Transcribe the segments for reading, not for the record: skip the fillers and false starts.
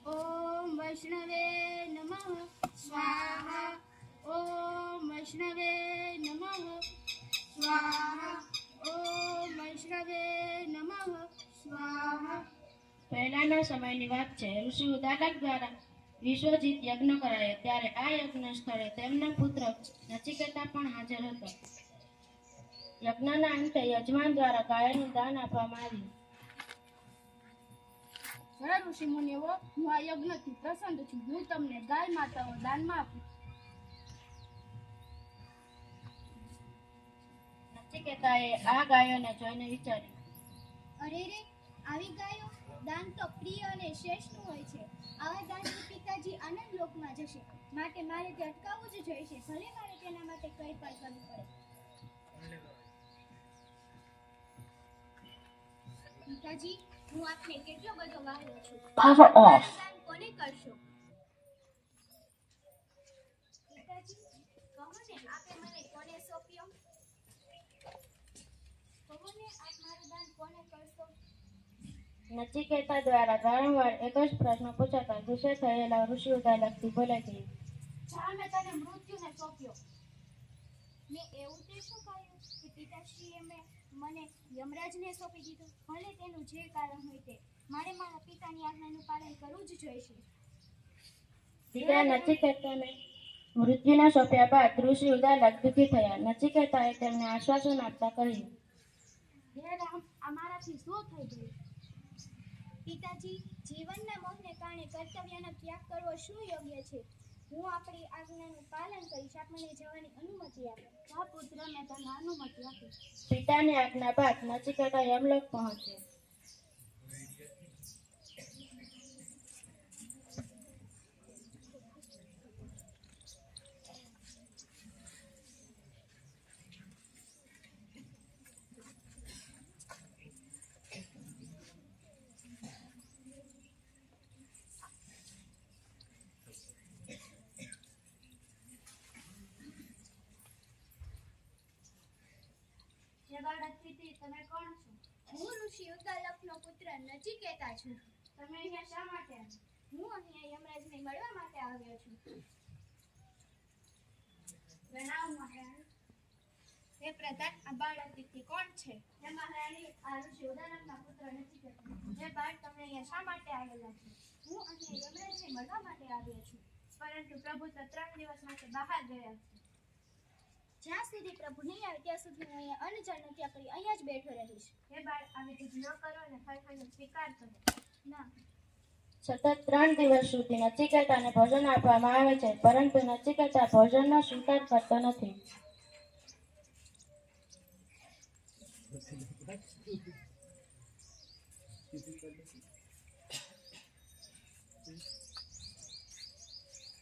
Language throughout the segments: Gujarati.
ઓમ વૈષ્ણવે નમઃ સ્વાહા. ઓમ વૈષ્ણવે નમઃ સ્વાહા. ઓમ વૈષ્ણવે નમઃ સ્વાહા. પહેલાના સમયની વાત છે. ઋષિ ઉદ્દાલક દ્વારા વિશ્વજીત યજ્ઞ કરાયો ત્યારે આ યજ્ઞ સ્થળે તેમના પુત્ર નચિકેતા પણ હાજર હતો. યજ્ઞના અંતે યજમાન દ્વારા ગાયનું દાન આપવામાં આવ્યું. હે ઋષિ મુનિઓ, હું આ યજ્ઞથી પ્રસન્ન છું. હું તમને ગાય માતાઓ દાનમાં આપું. નચિકેતાએ આ ગાયોને જોઈને વિચાર્યું, અરે રે, આવી ગાયો દાન તો પ્રિય અને શ્રેષ્ઠ હોય છે. આવા દાનથી પિતાજી આનંદ લોકમાં જશે, માટે મારે તે અટકાવવું જ જોઈશે. ભલે મારે તેના માટે કંઈ પણ કરવું પડે. પિતાજી, હું આપને કેટલો બધો વાહ્યો છું. Power off. દાન કોને કરશો? પિતાજી, કહો ને, આપે મને કોને સોંપ્યો? કહો ને, આપ મારું દાન કોને કરશો? નચિકેતા દ્વારા વારંવાર એક જ પ્રશ્ન પૂછાતા ગુસ્સે થયેલા ઋષિ ઉદ્દાલકથી બોલાઈ ગયું, જા, મેં તને મૃત્યુને સોંપ્યો. મેં એવું તે શું કહ્યું કે પિતાશ્રીએ મને યમરાજને સોંપી દીધો? ભલે તેનું જે કારણ હોય તે, મારે મારા પિતાની આજ્ઞાનું પાલન કરવું જ જોઈશે. દીકરા નચિકેતાને મૃત્યુને સોંપ્યા બાદ ઋષિ ઉદ્દાલક દુઃખી થયા. નચિકેતાએ તેમને આશ્વાસન આપતા કહ્યું, હે રામ, અમારાથી શું થઈ ગયું? પિતાજી, જીવનના મોહને કારણે કર્તવ્યનો ત્યાગ કરવો શું યોગ્ય છે? હું આપણી આજ્ઞાનું પાલન કરીશ. આપ મને જવાની અનુમતિ આપો. જા પુત્ર, મેં તને અનુમતિ આપી. પિતાની આજ્ઞા બાદ નચિકેતા યમલોક પહોંચ્યો. હે બાળક પ્રીતિ, તમે કોણ છો? હું ઋષિ ઉદ્દાલકનો પુત્ર નચિકેતા છું. તમે અહીંયા શા માટે આવ્યા? હું અહીંયા યમરાજને મળવા માટે આવ્યો છું. જણાવો મહારાણી. હે પ્રધાન, આ બાળક પ્રીતિ કોણ છે? હે મહારાણી, આ ઋષિ ઉદ્દાલકના પુત્ર નચિકેતા. હે બાળ, તમે અહીંયા શા માટે આવેલા છો? હું અહીંયા યમરાજને મળવા માટે આવ્યો છું. પરંતુ પ્રભુ તો 3 દિવસ માટે બહાર ગયા છે. જ્યાં સુધી પ્રભુ નહીં આવે ત્યાં સુધી હું અહીંયા અન્નજળ નત્યા કરી અહીંયા જ બેઠો રહીશ. હે બાળ, આવી જીદ ન કરો અને ખરેખરનો સ્વીકાર કરો. ના, સતત 3 દિવસ સુધી નચિકેતાને ભોજન આપવામાં આવે છે, પરંતુ નચિકેતા ભોજનનો સ્વીકાર કરતો નથી.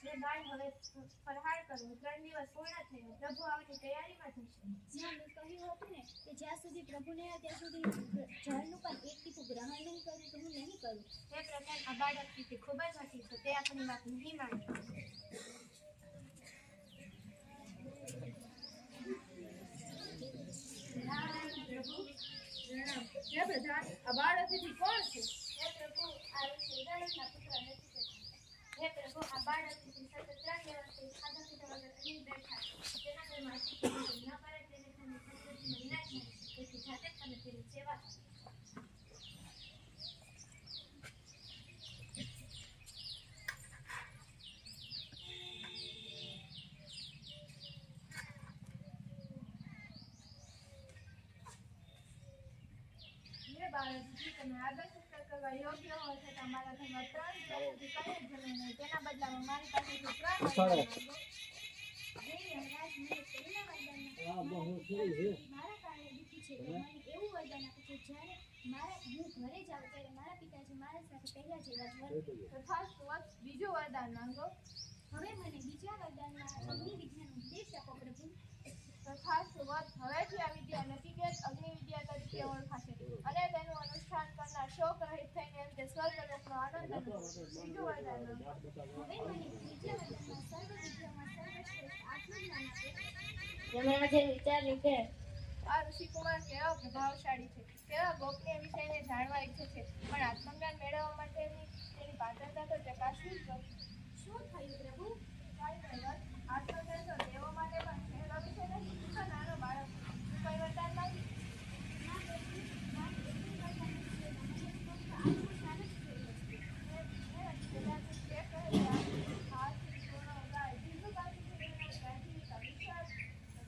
હે બાળ, હવે ફરહાર કરો. 3 દિવસ પૂર્ણ થયો. પ્રભુ આવવાની તૈયારીમાં થશે. જ્યાં મેં કહ્યું હતું ને કે જ્યાં સુધી પ્રભુ નહીં આવે ત્યાં સુધી જળનું પણ એક ટીપું ગ્રહણ નહીં કરું તો હું નહીં કરું. હે પ્રધાન, આ બાળક પ્રીતિ ખૂબ જ હતી છે. તે આપણી વાત નહીં માને. હે પ્રધાન, આ બાળક પ્રીતિ કોણ છે? હે પ્રભુ, આ ઋષિ ઉદ્દાલકના પુત્ર નચિકેતા. હે પ્રભુ, આ બાળક પ્રીતિ સતત 3 દિવસથી ખાધા પીધા વગર અહીં બેઠા છે. તેના ઘરમાં શીખી ન કરે તેને તમે સંતોષમાં વિનાશ થાય. તેથી જાતે જ તમે તેની સેવા કરો. હે બાળકજી, તમે આગળ સત્કાર કરવા યોગ્ય હો છતાં મારા ઘરમાં 3 દિવસ સુધી કંઈ જ જમ્યું નહીં. તેના બદલામાં મારી પાસેથી 3 વરદાન માંગો. હે યમરાજ, મને પહેલા વરદાનમાં મારા કારણે દુઃખી છે. તો મને એવું વરદાન આપો કે જ્યારે હું ઘરે જાઉં ત્યારે મારા પિતાજી મારા સાથે પહેલા જેવા જ વર્તે. તથાસ્તુ, બીજું વરદાન માંગો. હવે મને બીજા વરદાનમાં અગ્નિ વિદ્યાનો ઉપદેશ આપો પ્રભુ. તથાસ્તુ, હવેથી આ વિદ્યા નચિકેત અગ્નિ વિદ્યા તરીકે ઓળખાશે અને તેનું અનુષ્ઠાન કરનાર શોક રહિત થઈને એમ તે સ્વર્ગલોકનો આનંદ અનુભવશે. બીજું વરદાન માંગો. હવે મને બીજા વરદાનમાં સર્વ વિદ્યામાં સર્વશ્રેષ્ઠ આત્મજ્ઞાન આપો. યમરાજે વિચાર્યું કે આ ઋષિકુમાર કેવા પ્રભાવશાળી છે, કેવા ગોપનીય વિષયને જાણવા ઈચ્છે છે, પણ આત્મજ્ઞાન મેળવવા માટેની તેની પાત્રતા તો ચકાસવી જ પડશે. શું થયું પ્રભુ? કાંઈ નહીં બસ. આત્મજ્ઞાન તો દેવો માટે પણ સહેલો વિષય નથી. તો નાનો બાળક કોઈ વરદાન માંગી. ના પ્રભુ, મારે એટલું વરદાન નથી. મને ફક્ત આત્મજ્ઞાન જ જોઈએ છે. કદાચ જે કહે તે હાથથી પૂર્ણ ઉગાય. બીજું કાંઈ નહીં. ગાંધી વિશાળ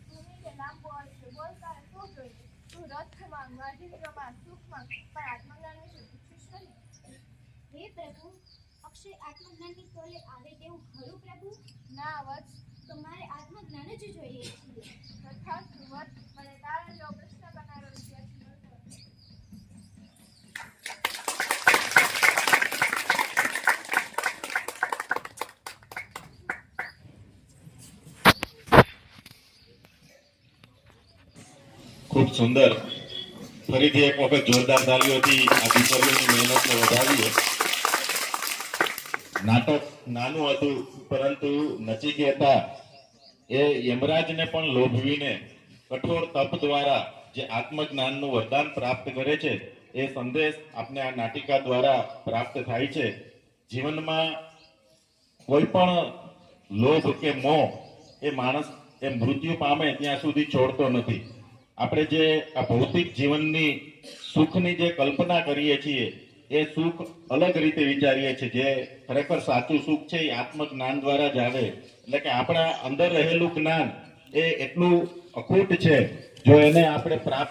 ભૂમિ કે લાંબો હશે. બોલ તારે શું જોઈએ? તું રથ માંગ, વાજિંત્રમાં, સુખ માંગ, પણ આત્મજ્ઞાન વિશે પૂછીશ નહીં. હે પ્રભુ, અક્ષય આત્મજ્ઞાનની તોલે આવે તેવું ખરું પ્રભુ? ના વત્સ, તો મારે આત્મજ્ઞાન જ જોઈએ છે. તથાસ્તુ વત્સ, મને તારા જેવો પ્રશ્ન કરનારો વિદ્યાર્થી મળતો નથી. ખૂબ સુંદર. ફરીથી એક વખત જોરદાર તાલીઓથી આ દીકરીઓની મહેનતને વધાવીએ. નાટક નાનું હતું, પરંતુ નચિકેતા એ યમરાજને પણ લોભવીને કઠોર તપ દ્વારા જે આત્મજ્ઞાનનું વરદાન પ્રાપ્ત કરે છે એ સંદેશ આપને આ નાટિકા દ્વારા પ્રાપ્ત થાય છે. જીવનમાં કોઈ પણ લોભ કે મોહ એ માણસ એ મૃત્યુ પામે ત્યાં સુધી છોડતો નથી. આપણે જે આ ભૌતિક જીવનની સુખની જે કલ્પના કરીએ છીએ એ સુખ અલગ રીતે વિચારીએ છીએ. જે ખરેખર સાચું સુખ છે એ આત્મજ્ઞાન દ્વારા જ આવે. એટલે કે આપણા અંદર રહેલું જ્ઞાન એ એટલું અખૂટ છે, જો એને આપણે પ્રાપ્ત